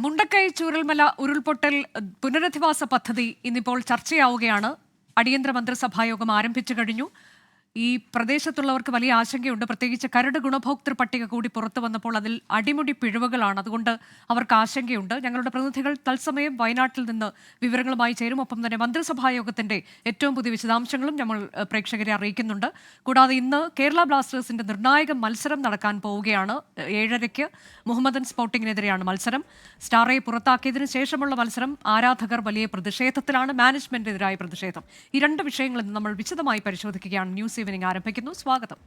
മുണ്ടക്കൈ ചൂരൽമല ഉരുൾപൊട്ടൽ പുനരധിവാസ പദ്ധതി ഇന്നിപ്പോൾ ചർച്ചയാവുകയാണ്. അടിയന്തര മന്ത്രിസഭായോഗം ആരംഭിച്ചു കഴിഞ്ഞു. ഈ പ്രദേശത്തുള്ളവർക്ക് വലിയ ആശങ്കയുണ്ട്. പ്രത്യേകിച്ച് കരട് ഗുണഭോക്തൃ പട്ടിക കൂടി പുറത്തു വന്നപ്പോൾ അതിൽ അടിമുടി പിഴവുകളാണ്. അതുകൊണ്ട് അവർക്ക് ആശങ്കയുണ്ട്. ഞങ്ങളുടെ പ്രതിനിധികൾ തത്സമയം വയനാട്ടിൽ നിന്ന് വിവരങ്ങളുമായി ചേരും. ഒപ്പം തന്നെ മന്ത്രിസഭായോഗത്തിന്റെ ഏറ്റവും പുതിയ വിശദാംശങ്ങളും നമ്മൾ പ്രേക്ഷകരെ അറിയിക്കുന്നുണ്ട്. കൂടാതെ ഇന്ന് കേരള ബ്ലാസ്റ്റേഴ്സിന്റെ നിർണായക മത്സരം നടക്കാൻ പോവുകയാണ്. 7:30 മുഹമ്മദൻ സ്പോർട്ടിങ്ങിനെതിരെയാണ് മത്സരം. സ്റ്റാറെ പുറത്താക്കിയതിനു ശേഷമുള്ള മത്സരം. ആരാധകർ വലിയ പ്രതിഷേധത്തിലാണ്, മാനേജ്മെന്റിനെതിരായ പ്രതിഷേധം. ഈ രണ്ട് വിഷയങ്ങളിൽ നമ്മൾ വിശദമായി പരിശോധിക്കുകയാണ്. ന്യൂസ് ഈവനിംഗ് ആരംഭിക്കുന്നു. സ്വാഗതം.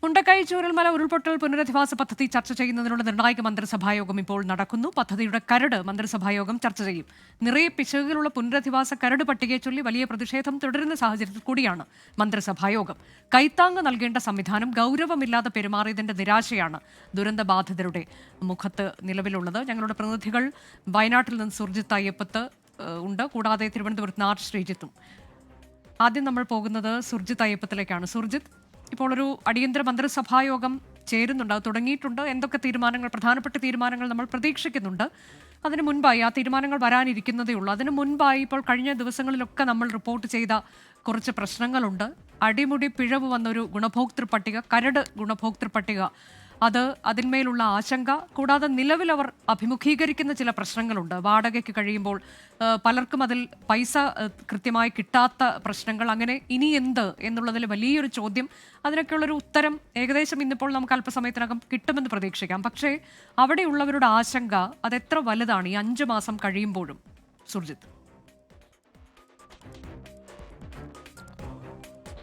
മുണ്ടക്കൈ ചൂരൽമല ഉരുൾപൊട്ടൽ പുനരധിവാസ പദ്ധതി ചർച്ച ചെയ്യുന്നതിനുള്ള നിർണായക മന്ത്രിസഭായോഗം ഇപ്പോൾ നടക്കുന്നു. പദ്ധതിയുടെ കരട് മന്ത്രിസഭായോഗം ചർച്ച ചെയ്യും. നിറയെ പിശകുകളുള്ള പുനരധിവാസ കരട് പട്ടികയെ ചൊല്ലി വലിയ പ്രതിഷേധം തുടരുന്ന സാഹചര്യത്തിൽ കൂടിയാണ് മന്ത്രിസഭായോഗം. കൈത്താങ് നൽകേണ്ട സംവിധാനം ഗൗരവമില്ലാതെ പെരുമാറിയതിന്റെ നിരാശയാണ് ദുരന്തബാധിതരുടെ മുഖത്ത് നിലവിലുള്ളത്. ഞങ്ങളുടെ പ്രതിനിധികൾ വയനാട്ടിൽ നിന്ന് സുർജിത്ത് അയ്യപ്പത്ത് ഉണ്ട്. കൂടാതെ തിരുവനന്തപുരത്ത് നിന്ന് ആർ ശ്രീജിത്തും. ആദ്യം നമ്മൾ പോകുന്നത് സുർജിത്ത് അയ്യപ്പത്തിലേക്കാണ്. സുർജിത്ത്, ഇപ്പോൾ ഒരു അടിയന്തര മന്ത്രിസഭായോഗം ചേരുന്നുണ്ട്, അത് തുടങ്ങിയിട്ടുണ്ട്. എന്തൊക്കെ തീരുമാനങ്ങൾ, പ്രധാനപ്പെട്ട തീരുമാനങ്ങൾ നമ്മൾ പ്രതീക്ഷിക്കുന്നുണ്ട്? അതിന് മുൻപായി, ആ തീരുമാനങ്ങൾ വരാനിരിക്കുന്നതേ ഉള്ളൂ. അതിന് മുൻപായി ഇപ്പോൾ കഴിഞ്ഞ ദിവസങ്ങളിലൊക്കെ നമ്മൾ റിപ്പോർട്ട് ചെയ്ത കുറച്ച് പ്രശ്നങ്ങളുണ്ട്. അടിമുടി പിഴവ് വന്നൊരു ഗുണഭോക്തൃ പട്ടിക, കരട് ഗുണഭോക്തൃ പട്ടിക, അതിന്മേലുള്ള ആശങ്ക. കൂടാതെ നിലവിൽ അവർ അഭിമുഖീകരിക്കുന്ന ചില പ്രശ്നങ്ങളുണ്ട്. വാടകയ്ക്ക് കഴിയുമ്പോൾ പലർക്കും അതിൽ പൈസ കൃത്യമായി കിട്ടാത്ത പ്രശ്നങ്ങൾ. അങ്ങനെ ഇനി എന്ത് എന്നുള്ളതിൽ വലിയൊരു ചോദ്യം. അതിനൊക്കെയുള്ളൊരു ഉത്തരം ഏകദേശം ഇന്നിപ്പോൾ നമുക്ക് അല്പസമയത്തിനകം കിട്ടുമെന്ന് പ്രതീക്ഷിക്കാം. പക്ഷേ അവിടെയുള്ളവരുടെ ആശങ്ക അതെത്ര വലുതാണ് ഈ 5 മാസം കഴിയുമ്പോഴും? സുർജിത്ത്.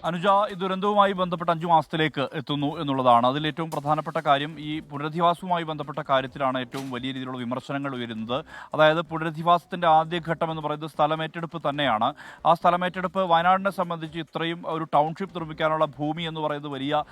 അനുജ, ഈ ദുരന്തവുമായി ബന്ധപ്പെട്ട 5 മാസത്തിലേക്ക് എത്തുന്നു എന്നുള്ളതാണ്. അതിൽ ഏറ്റവും പ്രധാനപ്പെട്ട കാര്യം ഈ പുനരധിവാസവുമായി ബന്ധപ്പെട്ട കാര്യത്തിലാണ് ഏറ്റവും വലിയ രീതിയിലുള്ള വിമർശനങ്ങൾ ഉയരുന്നത്. അതായത് പുനരധിവാസത്തിൻ്റെ ആദ്യഘട്ടം എന്ന് പറയുന്നത് സ്ഥലമേറ്റെടുപ്പ് തന്നെയാണ്. ആ സ്ഥലമേറ്റെടുപ്പ് വയനാടിനെ സംബന്ധിച്ച് ഇത്രയും ഒരു ടൗൺഷിപ്പ് നിർമ്മിക്കാനുള്ള ഭൂമി എന്ന് പറയുന്നത് വലിയ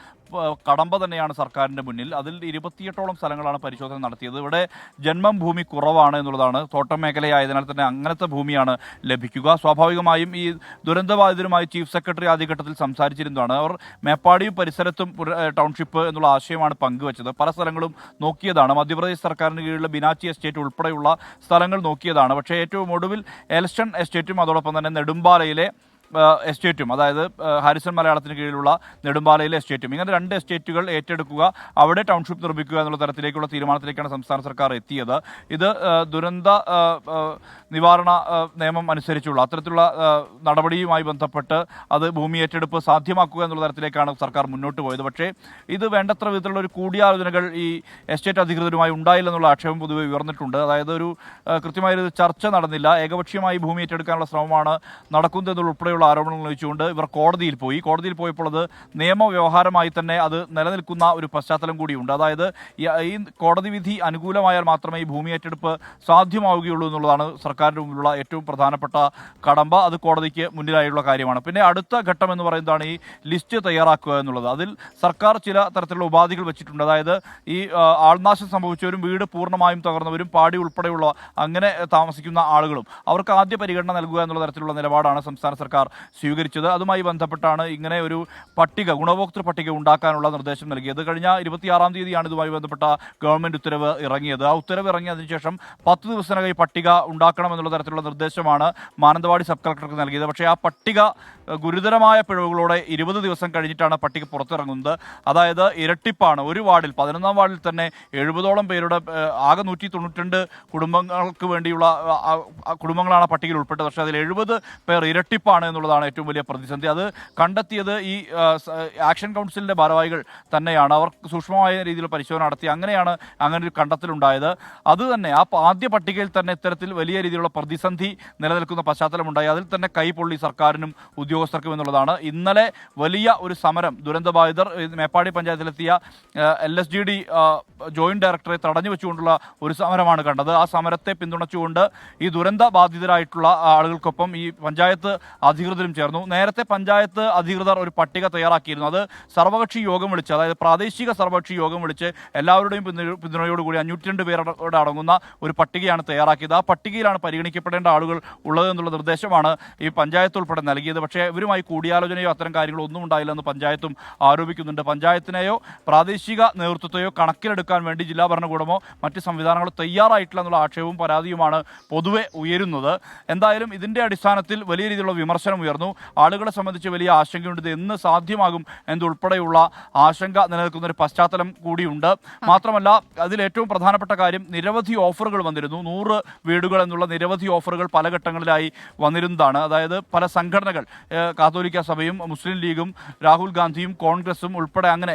കടമ്പ തന്നെയാണ് സർക്കാരിൻ്റെ മുന്നിൽ. അതിൽ 28ഓളം സ്ഥലങ്ങളാണ് പരിശോധന നടത്തിയത്. ഇവിടെ ജന്മം ഭൂമി കുറവാണ് എന്നുള്ളതാണ്. തോട്ടം മേഖലയായതിനാൽ തന്നെ അങ്ങനത്തെ ഭൂമിയാണ് ലഭിക്കുക. സ്വാഭാവികമായും ഈ ദുരന്തബാധിതരുമായി ചീഫ് സെക്രട്ടറി ആദ്യഘട്ടത്തിൽ സംസാരിച്ചിരുന്നതാണ്. അവർ മേപ്പാടിയും പരിസരത്തും ടൗൺഷിപ്പ് എന്നുള്ള ആശയമാണ് പങ്കുവച്ചത്. പല സ്ഥലങ്ങളും നോക്കിയതാണ്. മധ്യപ്രദേശ് സർക്കാരിന് കീഴിലുള്ള ബിനാച്ചി എസ്റ്റേറ്റ് ഉൾപ്പെടെയുള്ള സ്ഥലങ്ങൾ നോക്കിയതാണ്. പക്ഷേ ഏറ്റവും ഒടുവിൽ എൽസ്റ്റൺ എസ്റ്റേറ്റും അതോടൊപ്പം തന്നെ നെടുമ്പാലയിലെ എസ്റ്റേറ്റും, അതായത് ഹാരിസൺ മലയാളത്തിന് കീഴിലുള്ള നെടുമ്പാലയിലെ എസ്റ്റേറ്റും, ഇങ്ങനെ 2 എസ്റ്റേറ്റുകൾ ഏറ്റെടുക്കുക, അവിടെ ടൗൺഷിപ്പ് നിർമ്മിക്കുക എന്നുള്ള തരത്തിലേക്കുള്ള തീരുമാനത്തിലേക്കാണ് സംസ്ഥാന സർക്കാർ എത്തിയത്. ഇത് ദുരന്ത നിവാരണ നിയമം അനുസരിച്ചുള്ള അത്തരത്തിലുള്ള നടപടിയുമായി ബന്ധപ്പെട്ട് അത് ഭൂമി ഏറ്റെടുപ്പ് സാധ്യമാക്കുക എന്നുള്ള തരത്തിലേക്കാണ് സർക്കാർ മുന്നോട്ട് പോയത്. പക്ഷേ ഇത് വേണ്ടത്ര വിധത്തിലുള്ള ഒരു കൂടിയാലോചനകൾ ഈ എസ്റ്റേറ്റ് അധികൃതരുമായി ഉണ്ടായില്ലെന്നുള്ള ആക്ഷേപം പൊതുവെ ഉയർന്നിട്ടുണ്ട്. അതായത് ഒരു കൃത്യമായൊരു ചർച്ച നടന്നില്ല. ഏകപക്ഷീയമായി ഭൂമി ഏറ്റെടുക്കാനുള്ള ശ്രമമാണ് നടക്കുന്നതെന്നുള്ള ഉൾപ്പെടെയുള്ള ആരോപണങ്ങൾ ഉന്നയിച്ചുകൊണ്ട് ഇവർ കോടതിയിൽ പോയപ്പോൾ അത് നിയമവ്യവഹാരമായി തന്നെ അത് നിലനിൽക്കുന്ന ഒരു പശ്ചാത്തലം കൂടിയുണ്ട്. അതായത് ഈ കോടതി വിധി അനുകൂലമായാൽ മാത്രമേ ഈ ഭൂമി ഏറ്റെടുപ്പ് സാധ്യമാവുകയുള്ളൂ എന്നുള്ളതാണ് സർക്കാരിൻ്റെ മുമ്പിലുള്ള ഏറ്റവും പ്രധാനപ്പെട്ട കടമ്പ. അത് കോടതിക്ക് മുന്നിലായുള്ള കാര്യമാണ്. പിന്നെ അടുത്ത ഘട്ടം എന്ന് പറയുന്നതാണ് ഈ ലിസ്റ്റ് തയ്യാറാക്കുക എന്നുള്ളത്. അതിൽ സർക്കാർ ചില തരത്തിലുള്ള ഉപാധികൾ വെച്ചിട്ടുണ്ട്. അതായത് ഈ ആൾനാശം സംഭവിച്ചവരും വീട് പൂർണ്ണമായും തകർന്നവരും പാടി ഉൾപ്പെടെയുള്ള അങ്ങനെ താമസിക്കുന്ന ആളുകളും അവർക്ക് ആദ്യ പരിഗണന നൽകുക എന്നുള്ള തരത്തിലുള്ള നിലപാടാണ് സംസ്ഥാന സർക്കാർ സ്വീകരിച്ചത്. അതുമായി ബന്ധപ്പെട്ടാണ് ഇങ്ങനെ ഒരു പട്ടിക, ഗുണഭോക്തൃ പട്ടിക ഉണ്ടാക്കാനുള്ള നിർദ്ദേശം നൽകിയത്. കഴിഞ്ഞ 26-ാം തീയതിയാണ് ഇതുമായി ബന്ധപ്പെട്ട ഗവൺമെന്റ് ഉത്തരവ് ഇറങ്ങിയത്. ആ ഉത്തരവ് ഇറങ്ങിയതിനു ശേഷം 10 ദിവസത്തിനകം ഈ പട്ടിക ഉണ്ടാക്കണമെന്നുള്ള തരത്തിലുള്ള നിർദ്ദേശമാണ് മാനന്തവാടി സബ് കളക്ടർക്ക് നൽകിയത്. പക്ഷേ ആ പട്ടിക ഗുരുതരമായ പിഴവുകളോടെ 20 ദിവസം കഴിഞ്ഞിട്ടാണ് പട്ടിക പുറത്തിറങ്ങുന്നത്. അതായത് ഇരട്ടിപ്പാണ്. ഒരു വാർഡിൽ, 11-ാം വാർഡിൽ തന്നെ 70ഓളം പേരുടെ ആകെ 192 കുടുംബങ്ങൾക്ക് വേണ്ടിയുള്ള കുടുംബങ്ങളാണ് പട്ടികയിൽ ഉൾപ്പെട്ടത്. പക്ഷേ അതിൽ 70 പേർ ഇരട്ടിപ്പാണ് എന്നുള്ളതാണ് ഏറ്റവും വലിയ പ്രതിസന്ധി. അത് കണ്ടെത്തിയത് ഈ ആക്ഷൻ കൗൺസിലിൻ്റെ ഭാരവാഹികൾ തന്നെയാണ്. അവർ സൂക്ഷ്മമായ രീതിയിൽ പരിശോധന നടത്തി. അങ്ങനെയാണ് അങ്ങനെ ഒരു കണ്ടെത്തലുണ്ടായത്. അതുതന്നെ ആ ആദ്യ പട്ടികയിൽ തന്നെ ഇത്തരത്തിൽ വലിയ രീതിയിലുള്ള പ്രതിസന്ധി നിലനിൽക്കുന്ന പശ്ചാത്തലമുണ്ടായി. അതിൽ തന്നെ കൈപൊള്ളി സർക്കാരിനും ഉദ്യോഗസ്ഥർക്കും എന്നുള്ളതാണ്. ഇന്നലെ വലിയ ഒരു സമരം ദുരന്തബാധിതർ മേപ്പാടി പഞ്ചായത്തിലെത്തിയ LSGD ജോയിന്റ് ഡയറക്ടറെ തടഞ്ഞു വെച്ചുകൊണ്ടുള്ള ഒരു സമരമാണ് കണ്ടത്. ആ സമരത്തെ പിന്തുണച്ചുകൊണ്ട് ഈ ദുരന്ത ബാധിതരായിട്ടുള്ള ആളുകൾക്കൊപ്പം ഈ പഞ്ചായത്ത് അധികൃതരും ചേർന്നു. നേരത്തെ പഞ്ചായത്ത് അധികൃതർ ഒരു പട്ടിക തയ്യാറാക്കിയിരുന്നു. അത് സർവകക്ഷി യോഗം വിളിച്ച്, അതായത് പ്രാദേശിക സർവകക്ഷി യോഗം വിളിച്ച് എല്ലാവരുടെയും പിന്തുണയോടുകൂടി 502 പേരോട് അടങ്ങുന്ന ഒരു പട്ടികയാണ് തയ്യാറാക്കിയത്. ആ പട്ടികയിലാണ് പരിഗണിക്കപ്പെടേണ്ട ആളുകൾ ഉള്ളത് എന്നുള്ള നിർദ്ദേശമാണ് ഈ പഞ്ചായത്ത് ഉൾപ്പെടെ നൽകിയത്. പക്ഷേ ഇവരുമായി കൂടിയാലോചനയോ അത്തരം കാര്യങ്ങളോ ഒന്നും ഉണ്ടായില്ലെന്ന് പഞ്ചായത്തും ആരോപിക്കുന്നുണ്ട്. പഞ്ചായത്തിനെയോ പ്രാദേശിക നേതൃത്വത്തെയോ കണക്കിലെടുക്കാൻ വേണ്ടി ജില്ലാ ഭരണകൂടമോ മറ്റ് സംവിധാനങ്ങളോ തയ്യാറായിട്ടില്ല എന്നുള്ള ആക്ഷേപവും പരാതിയുമാണ് പൊതുവെ ഉയരുന്നത്. എന്തായാലും ഇതിൻ്റെ അടിസ്ഥാനത്തിൽ വലിയ രീതിയിലുള്ള വിമർശനം ഉയർന്നു. ആളുകളെ സംബന്ധിച്ച് വലിയ ആശങ്കയുണ്ട്. ഇത് എന്ന് സാധ്യമാകും എന്നതുൾപ്പെടെയുള്ള ആശങ്ക നിലനിൽക്കുന്ന ഒരു പശ്ചാത്തലം കൂടിയുണ്ട്. മാത്രമല്ല, അതിലേറ്റവും പ്രധാനപ്പെട്ട കാര്യം നിരവധി ഓഫറുകൾ വന്നിരുന്നു. 100 വീടുകൾ എന്നുള്ള നിരവധി ഓഫറുകൾ പല ഘട്ടങ്ങളിലായി വന്നിരുന്നതാണ്. അതായത് പല സംഘടനകൾ, കാത്തോലിക്ക സഭയും മുസ്ലിം ലീഗും രാഹുൽ ഗാന്ധിയും കോൺഗ്രസും ഉൾപ്പെടെ അങ്ങനെ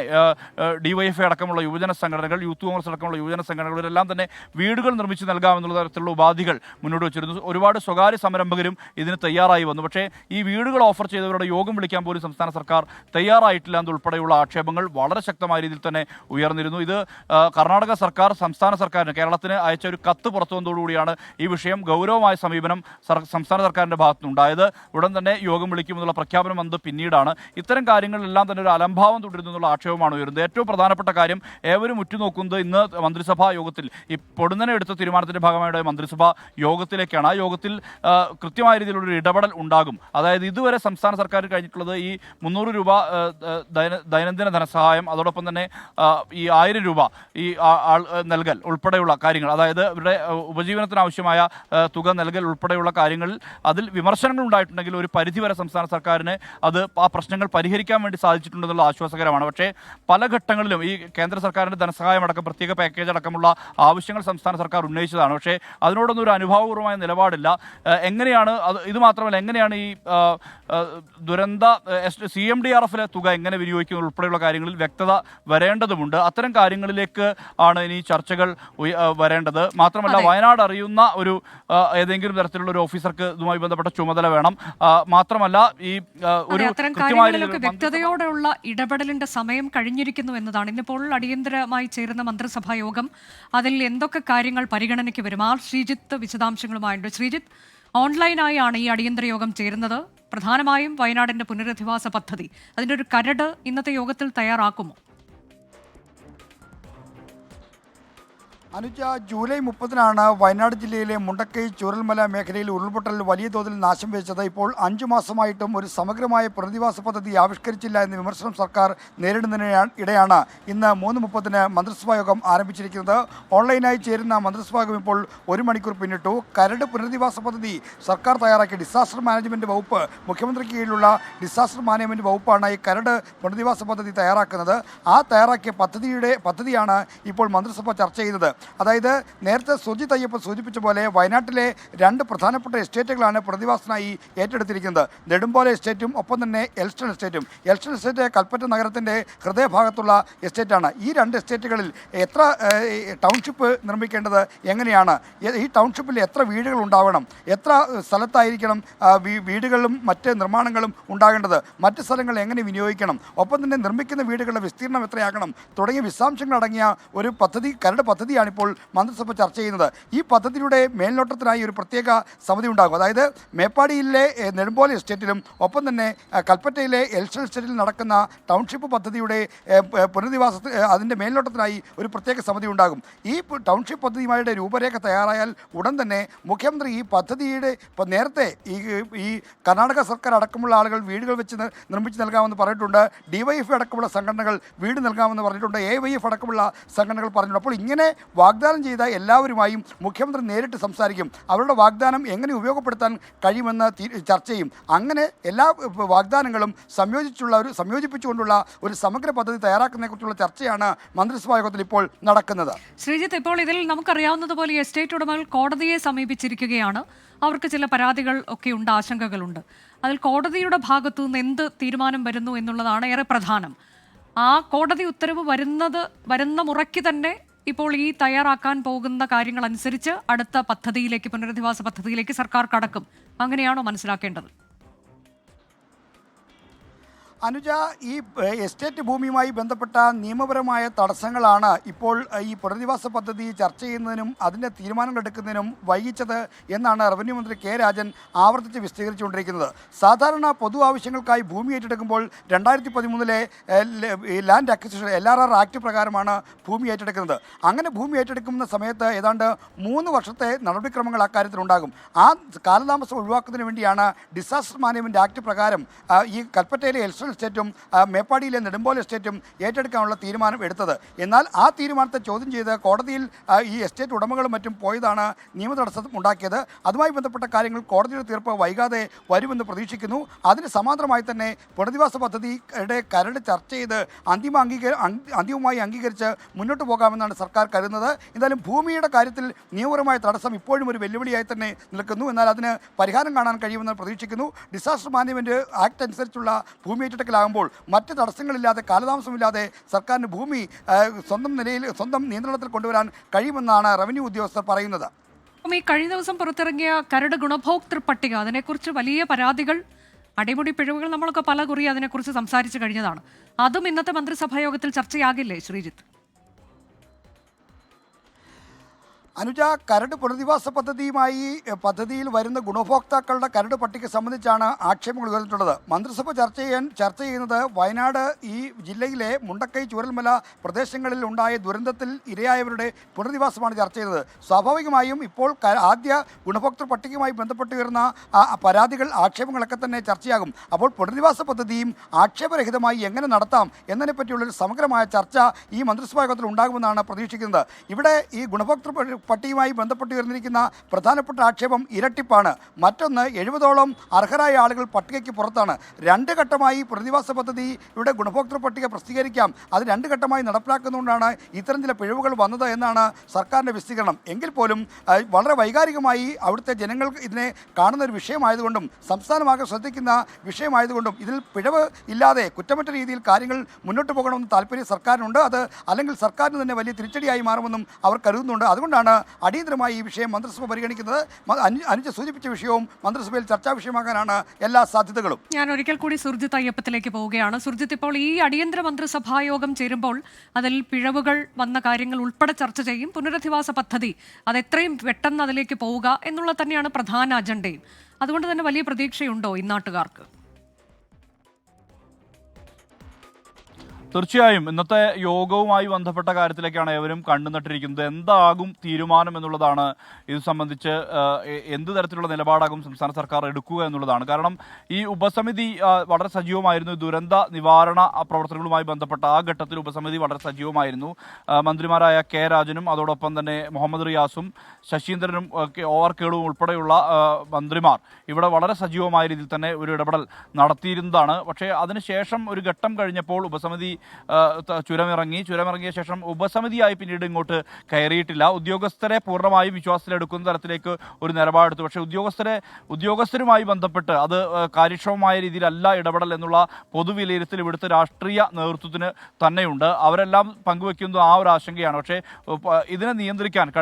DYFI അടക്കമുള്ള യുവജന സംഘടനകൾ, യൂത്ത് കോൺഗ്രസ് അടക്കമുള്ള യുവജന സംഘടനകൾ ഇവരെല്ലാം തന്നെ വീടുകൾ നിർമ്മിച്ച് നൽകാമെന്നുള്ള തരത്തിലുള്ള ഉപാധികൾ മുന്നോട്ട് വെച്ചിരുന്നു. ഒരുപാട് സ്വകാര്യ സംരംഭകരും ഇതിന് തയ്യാറായി വന്നു. പക്ഷേ ഈ വീടുകൾ ഓഫർ ചെയ്തവരുടെ യോഗം വിളിക്കാൻ പോലും സംസ്ഥാന സർക്കാർ തയ്യാറായിട്ടില്ല എന്നുൾപ്പെടെയുള്ള ആക്ഷേപങ്ങൾ വളരെ ശക്തമായ രീതിയിൽ തന്നെ ഉയർന്നിരുന്നു. ഇത് കർണാടക സർക്കാർ സംസ്ഥാന സർക്കാരിന്, കേരളത്തിന് അയച്ച ഒരു കത്ത് പുറത്തു വന്നതോടുകൂടിയാണ് ഈ വിഷയം ഗൗരവമായ സമീപനം സംസ്ഥാന സർക്കാരിൻ്റെ ഭാഗത്തുനിന്നുണ്ടായത്. ഉടൻ തന്നെ യോഗം വിളിക്കുമെന്നുള്ള പ്രഖ്യാപനം വന്നത് പിന്നീടാണ്. ഇത്തരം കാര്യങ്ങളിലെല്ലാം തന്നെ ഒരു അലംഭാവം തുടരുന്നു എന്നുള്ള ആക്ഷേപമാണ് ഉയരുന്നത്. ഏറ്റവും പ്രധാനപ്പെട്ട കാര്യം ഏവരും ഉറ്റുനോക്കുന്നത് ഇന്ന് മന്ത്രിസഭാ യോഗത്തിൽ ഈ പൊടുന്നനെ എടുത്ത തീരുമാനത്തിൻ്റെ ഭാഗമായുള്ള മന്ത്രിസഭാ യോഗത്തിലേക്കാണ്. ആ യോഗത്തിൽ കൃത്യമായ രീതിയിലുള്ള ഒരു ഇടപെടൽ ഉണ്ടാകും. അതായത് ഇതുവരെ സംസ്ഥാന സർക്കാർ കഴിഞ്ഞിട്ടുള്ളത് ഈ 300 രൂപ ദൈനംദിന ധനസഹായം, അതോടൊപ്പം തന്നെ ഈ 1000 രൂപ ഈ നൽകൽ ഉൾപ്പെടെയുള്ള കാര്യങ്ങൾ, അതായത് ഇവരുടെ ഉപജീവനത്തിന് ആവശ്യമായ തുക നൽകൽ ഉൾപ്പെടെയുള്ള കാര്യങ്ങളിൽ അതിൽ വിമർശനങ്ങൾ ഉണ്ടായിട്ടുണ്ടെങ്കിൽ ഒരു പരിധിവരെ സംസ്ഥാന സർക്കാരിന് അത് ആ പ്രശ്നങ്ങൾ പരിഹരിക്കാൻ വേണ്ടി സാധിച്ചിട്ടുണ്ടെന്നുള്ള ആശ്വാസകരമാണ്. പക്ഷേ പല ഘട്ടങ്ങളിലും ഈ കേന്ദ്ര സർക്കാരിൻ്റെ ധനസഹായം അടക്കം, പ്രത്യേക പാക്കേജ് അടക്കമുള്ള ആവശ്യങ്ങൾ സംസ്ഥാന സർക്കാർ ഉന്നയിച്ചതാണ്. പക്ഷേ അതിനോടൊന്നും ഒരു അനുഭാവപൂർവമായ നിലപാടില്ല. എങ്ങനെയാണ് ഇത് മാത്രമല്ല, എങ്ങനെയാണ് ഈ ദുരന്ത CMDRFിലെ തുക എങ്ങനെ വിനിയോഗിക്കുന്നത് ഉൾപ്പെടെയുള്ള കാര്യങ്ങളിൽ വ്യക്തത വരേണ്ടതുണ്ട്. അത്തരം കാര്യങ്ങളിലേക്ക് ആണ് ഇനി ചർച്ചകൾ വരേണ്ടത്. മാത്രമല്ല, വയനാട് അറിയുന്ന ഒരു ഏതെങ്കിലും തരത്തിലുള്ള ഒരു ഓഫീസർക്ക് ഇതുമായി ബന്ധപ്പെട്ട ചുമതല വേണം. മാത്രമല്ല, ഈ ഒരു വ്യക്തതയോടെയുള്ള ഇടപെടലിന്റെ സമയം കഴിഞ്ഞിരിക്കുന്നു എന്നതാണ്. ഇന്നിപ്പോൾ അടിയന്തരമായി ചേരുന്ന മന്ത്രിസഭാ യോഗം, അതിൽ എന്തൊക്കെ കാര്യങ്ങൾ പരിഗണനയ്ക്ക് വരും? ശ്രീജിത്ത് വിശദാംശങ്ങളുമായുണ്ട്. ശ്രീജിത്ത്, ഓൺലൈനായാണ് ഈ അടിയന്തര യോഗം ചേരുന്നത്. പ്രധാനമായും വയനാടിന്റെ പുനരധിവാസ പദ്ധതി, അതിൻ്റെ ഒരു കരട് ഇന്നത്തെ യോഗത്തിൽ തയ്യാറാക്കുമോ? അനുജ, ജൂലൈ 30-നാണ് വയനാട് ജില്ലയിലെ മുണ്ടക്കൈ ചൂരൽമല മേഖലയിൽ ഉരുൾപൊട്ടൽ വലിയ തോതിൽ നാശം വിതച്ചത്. ഇപ്പോൾ 5 മാസമായിട്ടും ഒരു സമഗ്രമായ പുനരധിവാസ പദ്ധതി ആവിഷ്കരിച്ചില്ല എന്ന വിമർശനം സർക്കാർ നേരിടുന്നതിനിടെയാണ് ഇന്ന് 3:30-ന് മന്ത്രിസഭാ യോഗം ആരംഭിച്ചിരിക്കുന്നത്. ഓൺലൈനായി ചേരുന്ന മന്ത്രിസഭാ യോഗം ഇപ്പോൾ 1 മണിക്കൂർ പിന്നിട്ടു. കരട് പുനരധിവാസ പദ്ധതി സർക്കാർ തയ്യാറാക്കിയ ഡിസാസ്റ്റർ മാനേജ്മെൻറ്റ് വകുപ്പ്, മുഖ്യമന്ത്രിക്ക് കീഴിലുള്ള ഡിസാസ്റ്റർ മാനേജ്മെൻറ്റ് വകുപ്പാണ് ഈ കരട് പുനരധിവാസ പദ്ധതി തയ്യാറാക്കുന്നത്. ആ തയ്യാറാക്കിയ പദ്ധതിയാണ് ഇപ്പോൾ മന്ത്രിസഭ ചർച്ച ചെയ്യുന്നത്. അതായത് നേരത്തെ സുജിത് അയ്യപ്പൻ സൂചിപ്പിച്ച പോലെ വയനാട്ടിലെ 2 പ്രധാനപ്പെട്ട എസ്റ്റേറ്റുകളാണ് പുനരധിവാസത്തിനായി ഏറ്റെടുത്തിരിക്കുന്നത്. നെടുമ്പോല എസ്റ്റേറ്റും ഒപ്പം തന്നെ എൽസ്റ്റൺ എസ്റ്റേറ്റും. എൽസ്റ്റൺ എസ്റ്റേറ്റ് കൽപ്പറ്റ നഗരത്തിൻ്റെ ഹൃദയഭാഗത്തുള്ള എസ്റ്റേറ്റാണ്. ഈ 2 എസ്റ്റേറ്റുകളിൽ എത്ര ടൗൺഷിപ്പ് നിർമ്മിക്കേണ്ടത് എങ്ങനെയാണ്, ഈ ടൗൺഷിപ്പിൽ എത്ര വീടുകൾ ഉണ്ടാവണം, എത്ര സ്ഥലത്തായിരിക്കണം വീടുകളും മറ്റ് നിർമ്മാണങ്ങളും ഉണ്ടാകേണ്ടത്, മറ്റ് സ്ഥലങ്ങൾ എങ്ങനെ വിനിയോഗിക്കണം, ഒപ്പം തന്നെ നിർമ്മിക്കുന്ന വീടുകളുടെ വിസ്തീർണം എത്രയാക്കണം തുടങ്ങിയ വിശദാംശങ്ങളടങ്ങിയ ഒരു കരട് പദ്ധതിയാണ് ഇപ്പോൾ മന്ത്രിസഭ ചർച്ച ചെയ്യുന്നത്. ഈ പദ്ധതിയുടെ മേൽനോട്ടത്തിനായി ഒരു പ്രത്യേക സമിതി ഉണ്ടാകും. അതായത് മേപ്പാടിയിലെ നെടുമ്പോല എസ്റ്റേറ്റിലും ഒപ്പം തന്നെ കൽപ്പറ്റയിലെ എൽസ്റ്റൺ എസ്റ്റേറ്റിൽ നടക്കുന്ന ടൗൺഷിപ്പ് പദ്ധതിയുടെ പുനരധിവാസത്തിൽ അതിൻ്റെ മേൽനോട്ടത്തിനായി ഒരു പ്രത്യേക സമിതി ഉണ്ടാകും. ഈ ടൗൺഷിപ്പ് പദ്ധതിയുടെ രൂപരേഖ തയ്യാറായാൽ ഉടൻ തന്നെ മുഖ്യമന്ത്രി ഈ പദ്ധതിയുടെ നേരത്തെ ഈ കർണാടക സർക്കാർ അടക്കമുള്ള ആളുകൾ വീടുകൾ വെച്ച് നിർമ്മിച്ച് നൽകാമെന്ന് പറഞ്ഞിട്ടുണ്ട്. DYFI അടക്കമുള്ള സംഘടനകൾ വീട് നൽകാമെന്ന് പറഞ്ഞിട്ടുണ്ട്. AYF അടക്കമുള്ള സംഘടനകൾ പറഞ്ഞിട്ടുണ്ട്. അപ്പോൾ ഇങ്ങനെ വാഗ്ദാനം ചെയ്ത എല്ലാവരുമായും മുഖ്യമന്ത്രി നേരിട്ട് സംസാരിക്കും. അവരുടെ വാഗ്ദാനം എങ്ങനെ ഉപയോഗപ്പെടുത്താൻ കഴിയുമെന്ന് ചർച്ച ചെയ്യും. അങ്ങനെ എല്ലാ വാഗ്ദാനങ്ങളും സംയോജിപ്പിച്ചുകൊണ്ടുള്ള ഒരു സമഗ്ര പദ്ധതി തയ്യാറാക്കുന്നതിനെക്കുറിച്ചുള്ള ചർച്ചയാണ് മന്ത്രിസഭാ യോഗത്തിൽ ഇപ്പോൾ നടക്കുന്നത്. ശ്രീജിത്ത്, ഇപ്പോൾ ഇതിൽ നമുക്കറിയാവുന്നതുപോലെ എസ്റ്റേറ്റ് ഉടമകൾ കോടതിയെ സമീപിച്ചിരിക്കുകയാണ്. അവർക്ക് ചില പരാതികൾ ഒക്കെ ഉണ്ട്, ആശങ്കകളുണ്ട്. അതിൽ കോടതിയുടെ ഭാഗത്തു നിന്ന് എന്ത് തീരുമാനം വരുന്നു എന്നുള്ളതാണ് ഏറെ പ്രധാനം. ആ കോടതി ഉത്തരവ് വരുന്ന മുറയ്ക്ക് തന്നെ ഇപ്പോൾ ഈ തയ്യാറാക്കാൻ പോകുന്ന കാര്യങ്ങൾ അനുസരിച്ച് അടുത്ത പദ്ധതിയിലേക്ക്, പുനരധിവാസ പദ്ധതിയിലേക്ക് സർക്കാർ കടക്കും. അങ്ങനെയാണോ മനസ്സിലാക്കേണ്ടത്? അനുജ, ഈ എസ്റ്റേറ്റ് ഭൂമിയുമായി ബന്ധപ്പെട്ട നിയമപരമായ തടസ്സങ്ങളാണ് ഇപ്പോൾ ഈ പുനരധിവാസ പദ്ധതി ചർച്ച ചെയ്യുന്നതിനും അതിൻ്റെ തീരുമാനങ്ങൾ എടുക്കുന്നതിനും വൈകിച്ചത് എന്നാണ് റവന്യൂ മന്ത്രി കെ രാജൻ ആവർത്തിച്ച് വിശദീകരിച്ചുകൊണ്ടിരിക്കുന്നത്. സാധാരണ പൊതു ആവശ്യങ്ങൾക്കായി ഭൂമി ഏറ്റെടുക്കുമ്പോൾ 2013 ലാൻഡ് അക്വിസിഷൻ LRR ആക്ട് പ്രകാരമാണ് ഭൂമി ഏറ്റെടുക്കുന്നത്. അങ്ങനെ ഭൂമി ഏറ്റെടുക്കുന്ന സമയത്ത് ഏതാണ്ട് 3 വർഷത്തെ നടപടിക്രമങ്ങൾ അക്കാര്യത്തിലുണ്ടാകും. ആ കാലതാമസം ഒഴിവാക്കുന്നതിന് വേണ്ടിയാണ് ഡിസാസ്റ്റർ മാനേജ്മെൻറ്റ് ആക്ട് പ്രകാരം ഈ കൽപ്പറ്റയിലെ എസ്റ്റേറ്റും മേപ്പാടിയിലെ നെടുമ്പോൽ എസ്റ്റേറ്റും ഏറ്റെടുക്കാനുള്ള തീരുമാനം എടുത്തത്. എന്നാൽ ആ തീരുമാനത്തെ ചോദ്യം ചെയ്ത് കോടതിയിൽ ഈ എസ്റ്റേറ്റ് ഉടമകളും മറ്റും പോയതാണ് നിയമതടസ്സം ഉണ്ടാക്കിയത്. അതുമായി ബന്ധപ്പെട്ട കാര്യങ്ങൾ കോടതിയുടെ തീർപ്പ് വൈകാതെ വരുമെന്ന് പ്രതീക്ഷിക്കുന്നു. അതിന് സമാന്തരമായി തന്നെ പുനരധിവാസ പദ്ധതിയുടെ കരട് ചർച്ച ചെയ്ത് അന്തിമമായി അംഗീകരിച്ച് മുന്നോട്ട് പോകാമെന്നാണ് സർക്കാർ കരുതുന്നത്. എന്തായാലും ഭൂമിയുടെ കാര്യത്തിൽ നിയമപരമായ തടസ്സം ഇപ്പോഴും ഒരു വെല്ലുവിളിയായി തന്നെ നിൽക്കുന്നു. എന്നാൽ അതിന് പരിഹാരം കാണാൻ കഴിയുമെന്ന് പ്രതീക്ഷിക്കുന്നു. ഡിസാസ്റ്റർ മാനേജ്മെൻറ്റ് ആക്ട് അനുസരിച്ചുള്ള ഭൂമി ഏറ്റെടുക്കലാകുമ്പോൾ മറ്റ് തടസ്സങ്ങളില്ലാതെ കാലതാമസമില്ലാതെ സർക്കാരിന് ഭൂമി സ്വന്തം നിയന്ത്രണത്തിൽ കൊണ്ടുവരാൻ കഴിയുമെന്നാണ് റവന്യൂ ഉദ്യോഗസ്ഥർ പറയുന്നത്. ഈ കഴിഞ്ഞ ദിവസം പുറത്തിറങ്ങിയ കരട് ഗുണഭോക്തൃ പട്ടിക, അതിനെക്കുറിച്ച് വലിയ പരാതികൾ, അടിമുടി പിഴവുകൾ, നമ്മളൊക്കെ പല കുറി അതിനെക്കുറിച്ച് സംസാരിച്ചു കഴിഞ്ഞതാണ്. അതും ഇന്നത്തെ മന്ത്രിസഭാ യോഗത്തിൽ ചർച്ചയാകില്ലേ ശ്രീജിത്ത്? അനുജ, കരട് പുനരധിവാസ പദ്ധതിയിൽ വരുന്ന ഗുണഭോക്താക്കളുടെ കരട് പട്ടിക സംബന്ധിച്ചാണ് ആക്ഷേപങ്ങൾ ഉയർന്നിട്ടുള്ളത്. മന്ത്രിസഭ ചർച്ച ചെയ്യുന്നത് വയനാട് ഈ ജില്ലയിലെ മുണ്ടക്കൈ ചൂരൽമല പ്രദേശങ്ങളിൽ ഉണ്ടായ ദുരന്തത്തിൽ ഇരയായവരുടെ പുനരധിവാസമാണ് ചർച്ച ചെയ്യുന്നത്. സ്വാഭാവികമായും ഇപ്പോൾ ആദ്യ ഗുണഭോക്തൃ പട്ടികയുമായി ബന്ധപ്പെട്ട് വരുന്ന പരാതികൾ, ആക്ഷേപങ്ങളൊക്കെ തന്നെ ചർച്ചയാകും. അപ്പോൾ പുനരധിവാസ പദ്ധതിയും ആക്ഷേപരഹിതമായി എങ്ങനെ നടത്താം എന്നതിനെപ്പറ്റിയുള്ളൊരു സമഗ്രമായ ചർച്ച ഈ മന്ത്രിസഭാ യോഗത്തിൽ ഉണ്ടാകുമെന്നാണ് പ്രതീക്ഷിക്കുന്നത്. ഇവിടെ ഈ ഗുണഭോക്തൃ പട്ടികയുമായി ബന്ധപ്പെട്ട് ഉയർന്നിരിക്കുന്ന പ്രധാനപ്പെട്ട ആക്ഷേപം ഇരട്ടിപ്പാണ്. മറ്റൊന്ന്, 70ഓളം അർഹരായ ആളുകൾ പട്ടികയ്ക്ക് പുറത്താണ്. 2 ഘട്ടമായി പുനരധിവാസ പദ്ധതിയുടെ ഗുണഭോക്തൃ പട്ടിക പ്രസിദ്ധീകരിക്കാം. അത് 2 ഘട്ടമായി നടപ്പിലാക്കുന്നതുകൊണ്ടാണ് ഇത്തരം ചില പിഴവുകൾ വന്നത് എന്നാണ് സർക്കാരിൻ്റെ വിശദീകരണം. എങ്കിൽ പോലും വളരെ വൈകാരികമായി അവിടുത്തെ ജനങ്ങൾ ഇതിനെ കാണുന്ന ഒരു വിഷയമായതുകൊണ്ടും സംസ്ഥാനമാകെ ശ്രദ്ധിക്കുന്ന വിഷയമായതുകൊണ്ടും ഇതിൽ പിഴവ് ഇല്ലാതെ കുറ്റമറ്റ രീതിയിൽ കാര്യങ്ങൾ മുന്നോട്ട് പോകണമെന്ന് താല്പര്യം സർക്കാരിനുണ്ട്. അത് അല്ലെങ്കിൽ സർക്കാരിന് തന്നെ വലിയ തിരിച്ചടിയായി മാറുമെന്നും അവർ കരുതുന്നുണ്ട്. അതുകൊണ്ടാണ് അടിയന്തരമായി ഈ വിഷയം മന്ത്രിസഭ പരിഗണിക്കുന്നത്. അനുജ സൂചിപ്പിച്ച വിഷയവും മന്ത്രിസഭയിൽ ചർച്ചാ വിഷയമാകാനാണ് എല്ലാ സാധ്യതകളും. ഞാൻ ഒരിക്കൽ കൂടി സുർജിത്ത് അയ്യപ്പത്തിലേക്ക് പോവുകയാണ്. സുർജിത്ത്, ഇപ്പോൾ ഈ അടിയന്തര മന്ത്രിസഭാ യോഗം ചേരുമ്പോൾ അതിൽ പിഴവുകൾ വന്ന കാര്യങ്ങൾ ഉൾപ്പെടെ ചർച്ച ചെയ്യും. പുനരധിവാസ പദ്ധതി അത് എത്രയും പെട്ടെന്ന് അതിലേക്ക് പോവുക എന്നുള്ളത് തന്നെയാണ് പ്രധാന അജണ്ടയും. അതുകൊണ്ട് തന്നെ വലിയ പ്രതീക്ഷയുണ്ടോ ഇന്നാട്ടുകാർക്ക്? തീർച്ചയായും ഇന്നത്തെ യോഗവുമായി ബന്ധപ്പെട്ട കാര്യത്തിലേക്കാണ് ഏവരും കണ്ടുനട്ടിരിക്കുന്നത്. എന്താകും തീരുമാനം എന്നുള്ളതാണ്. ഇത് സംബന്ധിച്ച് എന്ത് തരത്തിലുള്ള നിലപാടാകും സംസ്ഥാന സർക്കാർ എടുക്കുക എന്നുള്ളതാണ്. കാരണം ഈ ഉപസമിതി വളരെ സജീവമായിരുന്നു. ദുരന്ത നിവാരണ പ്രവർത്തനങ്ങളുമായി ബന്ധപ്പെട്ട ആ ഘട്ടത്തിൽ ഉപസമിതി വളരെ സജീവമായിരുന്നു. മന്ത്രിമാരായ കെ രാജനും അതോടൊപ്പം തന്നെ മുഹമ്മദ് റിയാസും ശശീന്ദ്രനും OR കേളുവും ഉൾപ്പെടെയുള്ള മന്ത്രിമാർ ഇവിടെ വളരെ സജീവമായ രീതിയിൽ തന്നെ ഒരു ഇടപെടൽ നടത്തിയിരുന്നതാണ്. പക്ഷേ അതിനുശേഷം ഒരു ഘട്ടം കഴിഞ്ഞപ്പോൾ ഉപസമിതി ചുരമിറങ്ങിയ ശേഷം ഉപസമിതിയായി പിന്നീട് ഇങ്ങോട്ട് കയറിയിട്ടില്ല. ഉദ്യോഗസ്ഥരെ പൂർണ്ണമായും വിശ്വാസത്തിലെടുക്കുന്ന തരത്തിലേക്ക് ഒരു നിലപാടെടുത്തു. പക്ഷേ ഉദ്യോഗസ്ഥരുമായി ബന്ധപ്പെട്ട് അത് കാര്യക്ഷമമായ രീതിയിലല്ല ഇടപെടൽ എന്നുള്ള പൊതുവിലയിരുത്തൽ ഇവിടുത്തെ രാഷ്ട്രീയ നേതൃത്വത്തിന് തന്നെയുണ്ട്. അവരെല്ലാം പങ്കുവെക്കുന്നത് ആ ഒരു ആശങ്കയാണ്. പക്ഷേ ഇതിനെ നിയന്ത്രിക്കാൻ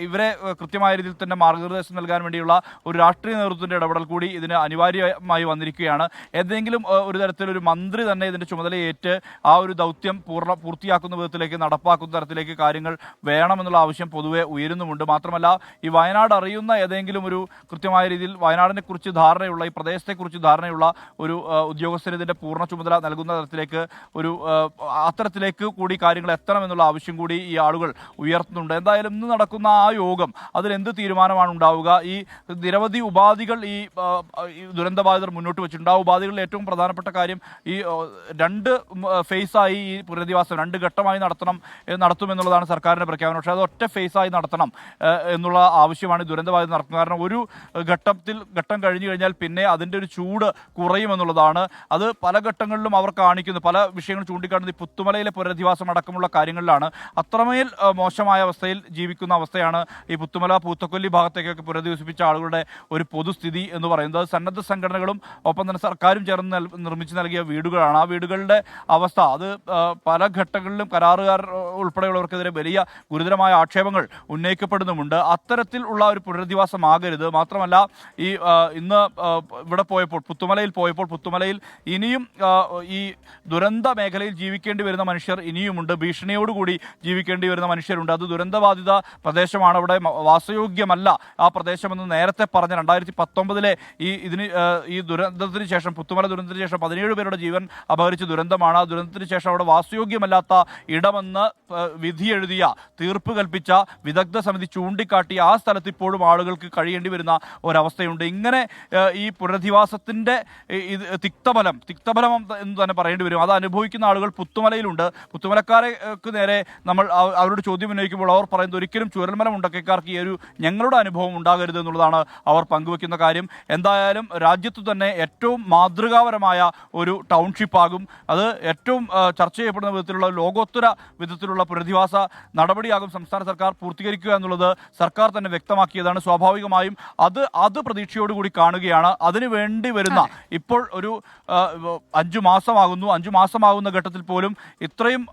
ഇവരെ കൃത്യമായ രീതിയിൽ തന്നെ മാർഗനിർദ്ദേശം നൽകാൻ വേണ്ടിയുള്ള ഒരു രാഷ്ട്രീയ നേതൃത്വത്തിൻ്റെ ഇടപെടൽ കൂടി ഇതിന് അനിവാര്യമായി വന്നിരിക്കുകയാണ്. ഏതെങ്കിലും ഒരു തരത്തിലൊരു മന്ത്രി തന്നെ ഇതിൻ്റെ ചുമതലയേറ്റ് ആ ഒരു ദൗത്യം പൂർത്തിയാക്കുന്ന വിധത്തിലേക്ക്, നടപ്പാക്കുന്ന തരത്തിലേക്ക് കാര്യങ്ങൾ വേണമെന്നുള്ള ആവശ്യം പൊതുവെ ഉയരുന്നുമുണ്ട്. മാത്രമല്ല ഈ വയനാട് അറിയുന്ന ഏതെങ്കിലും ഒരു കൃത്യമായ രീതിയിൽ വയനാടിനെ കുറിച്ച് ധാരണയുള്ള, ഈ പ്രദേശത്തെക്കുറിച്ച് ധാരണയുള്ള ഒരു ഉദ്യോഗസ്ഥന് ഇതിൻ്റെ പൂർണ്ണ ചുമതല നൽകുന്ന തരത്തിലേക്ക് അത്തരത്തിലേക്ക് കൂടി കാര്യങ്ങൾ എത്തണമെന്നുള്ള ആവശ്യം കൂടി ഈ ആളുകൾ ഉയർത്തുന്നുണ്ട്. എന്തായാലും ഇന്ന് നടക്കുന്ന ആ യോഗം അതിലെന്ത് തീരുമാനമാണ് ഉണ്ടാവുക? ഈ നിരവധി ഉപാധികൾ ഈ ദുരന്തബാധിതർ മുന്നോട്ട് വെച്ചിട്ടുണ്ട്. ആ ഉപാധികളിൽ ഏറ്റവും പ്രധാനപ്പെട്ട കാര്യം ഈ 2 ഫേസായി ഈ പുനരധിവാസം 2 ഘട്ടമായി നടത്തുമെന്നുള്ളതാണ് സർക്കാരിൻ്റെ പ്രഖ്യാപനം. പക്ഷേ അത് ഒറ്റ ഫേസായി നടത്തണം എന്നുള്ള ആവശ്യമാണ് ദുരന്തബാധിതർ നടക്കുന്നത്. കാരണം ഒരു ഘട്ടം കഴിഞ്ഞു കഴിഞ്ഞാൽ പിന്നെ അതിൻ്റെ ഒരു ചൂട് കുറയുമെന്നുള്ളതാണ്. അത് പല ഘട്ടങ്ങളിലും അവർ കാണിക്കുന്നു, പല വിഷയങ്ങൾ ചൂണ്ടിക്കാട്ടുന്നത് ഈ പുത്തുമലയിലെ പുനരധിവാസം അടക്കമുള്ള കാര്യങ്ങളിലാണ്. അത്രമേൽ മോശമായ അവസ്ഥയിൽ ജീവിക്കുന്ന അവസ്ഥയാണ് ഈ പുത്തുമല, പൂത്തക്കൊല്ലി ഭാഗത്തേക്കൊക്കെ പുനരധിവസിപ്പിച്ച ആളുകളുടെ ഒരു പൊതുസ്ഥിതി എന്ന് പറയുന്നത്. സന്നദ്ധ സംഘടനകളും ഒപ്പം തന്നെ സർക്കാരും ചേർന്ന് നിർമ്മിച്ചു നൽകിയ വീടുകളാണ്. ആ വീടുകളുടെ അവസ്ഥ അത് അത് പല ഘട്ടങ്ങളിലും കരാറുകാർ ഉൾപ്പെടെയുള്ളവർക്കെതിരെ വലിയ ഗുരുതരമായ ആക്ഷേപങ്ങൾ ഉന്നയിക്കപ്പെടുന്നുമുണ്ട്. അത്തരത്തിൽ ഉള്ള ഒരു പുനരധിവാസമാകരുത്. മാത്രമല്ല ഈ ഇന്ന് ഇവിടെ പോയപ്പോൾ പുത്തുമലയിൽ ഇനിയും ഈ ദുരന്ത മേഖലയിൽ ജീവിക്കേണ്ടി വരുന്ന മനുഷ്യർ ഇനിയുമുണ്ട്. ഭീഷണിയോടുകൂടി ജീവിക്കേണ്ടി വരുന്ന മനുഷ്യരുണ്ട്. അത് ദുരന്തബാധിത പ്രദേശമാണ്. അവിടെ വാസയോഗ്യമല്ല ആ പ്രദേശമെന്ന് നേരത്തെ പറഞ്ഞ 2019 ഈ ദുരന്തത്തിന് ശേഷം, പുത്തുമല ദുരന്തത്തിന് ശേഷം 17 പേരുടെ ജീവൻ അപഹരിച്ച ദുരന്തമാണ്. ആ ദുരന്തത്തിന് ശേഷം അവിടെ വാസയോഗ്യമല്ലാത്ത ഇടമെന്ന് വിധി എഴുതിയ, തീർപ്പ് കൽപ്പിച്ച വിദഗ്ധ സമിതി ചൂണ്ടിക്കാട്ടിയ ആ സ്ഥലത്ത് ഇപ്പോഴും ആളുകൾക്ക് കഴിയേണ്ടി വരുന്ന ഒരവസ്ഥയുണ്ട്. ഇങ്ങനെ ഈ പുനരധിവാസത്തിന്റെ തിക്തഫലം എന്ന് തന്നെ പറയേണ്ടി വരും. അത് അനുഭവിക്കുന്ന ആളുകൾ പുത്തുമലയിലുണ്ട്. പുത്തുമലക്കാർക്ക് നേരെ നമ്മൾ അവരോട് ചോദ്യം ഉന്നയിക്കുമ്പോൾ അവർ പറയുന്നത് ഒരിക്കലും ചൂരൽമല മുണ്ടക്കൈക്കാർക്ക് ഈ ഒരു ഞങ്ങളുടെ അനുഭവം ഉണ്ടാകരുത് എന്നുള്ളതാണ് അവർ പങ്കുവെക്കുന്ന കാര്യം. എന്തായാലും രാജ്യത്തു തന്നെ ഏറ്റവും മാതൃകാപരമായ ഒരു ടൗൺഷിപ്പ് ആകും അത്. ഏറ്റവും ചർച്ച ചെയ്യപ്പെടുന്ന വിധത്തിലുള്ള ലോകോത്തര വിധത്തിലുള്ള പുനരധിവാസ നടപടിയാകും സംസ്ഥാന സർക്കാർ പൂർത്തീകരിക്കുക എന്നുള്ളത് സർക്കാർ തന്നെ വ്യക്തമാക്കിയതാണ്. സ്വാഭാവികമായും അത് പ്രതീക്ഷയോടുകൂടി കാണുകയാണ്. അതിനു വേണ്ടി വരുന്ന ഇപ്പോൾ ഒരു 5 മാസമാകുന്ന ഘട്ടത്തിൽ പോലും ഇത്രയും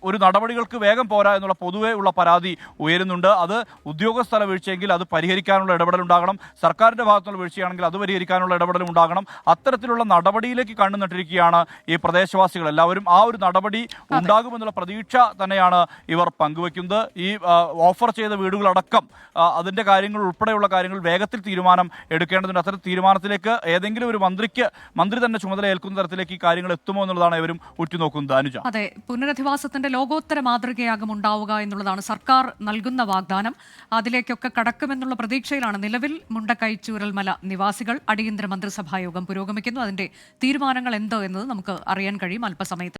ഒരു നടപടികൾക്ക് വേഗം പോരാ എന്നുള്ള പൊതുവേ ഉള്ള പരാതി ഉയരുന്നുണ്ട്. അത് ഉദ്യോഗസ്ഥല വീഴ്ചയെങ്കിൽ അത് പരിഹരിക്കാനുള്ള ഇടപെടൽ ഉണ്ടാകണം. സർക്കാരിന്റെ ഭാഗത്തുള്ള വീഴ്ചയാണെങ്കിൽ അത് പരിഹരിക്കാനുള്ള ഇടപെടൽ ഉണ്ടാകണം. അത്തരത്തിലുള്ള നടപടിയിലേക്ക് കണ്ണു നട്ടിരിക്കുകയാണ് ഈ പ്രദേശവാസികൾ എല്ലാവരും. ആ ഒരു നടപടി ഉണ്ടാകുമെന്നുള്ള പ്രതീക്ഷ തന്നെയാണ് ഇവർ പങ്കുവെക്കുന്നത്. ഈ ഓഫർ ചെയ്ത വീടുകളടക്കം അതിന്റെ കാര്യങ്ങൾ ഉൾപ്പെടെയുള്ള കാര്യങ്ങൾ വേഗത്തിൽ തീരുമാനം എടുക്കേണ്ടതുണ്ട്. അത്തരം തീരുമാനത്തിലേക്ക് ഏതെങ്കിലും ഒരു മന്ത്രി തന്നെ ചുമതല ഏൽക്കുന്ന തരത്തിലേക്ക് ഈ കാര്യങ്ങൾ എത്തുമോ എന്നുള്ളതാണ് ഇവരും ഉറ്റുനോക്കുന്നത്. അനുജ, അതെ, പുനരധിവാസത്തിന്റെ ലോകോത്തര മാതൃകയാകും ഉണ്ടാവുക എന്നുള്ളതാണ് സർക്കാർ നൽകുന്ന വാഗ്ദാനം. അതിലേക്കൊക്കെ കടക്കുമെന്നുള്ള പ്രതീക്ഷയിലാണ് നിലവിൽ മുണ്ടക്കൈ ചൂരൽമല നിവാസികൾ. അടിയന്തര മന്ത്രിസഭാ യോഗം പുരോഗമിക്കുന്നു. അതിന്റെ തീരുമാനങ്ങൾ എന്തോ എന്നത് നമുക്ക് അറിയാൻ കഴിയും അല്പസമയത്ത്.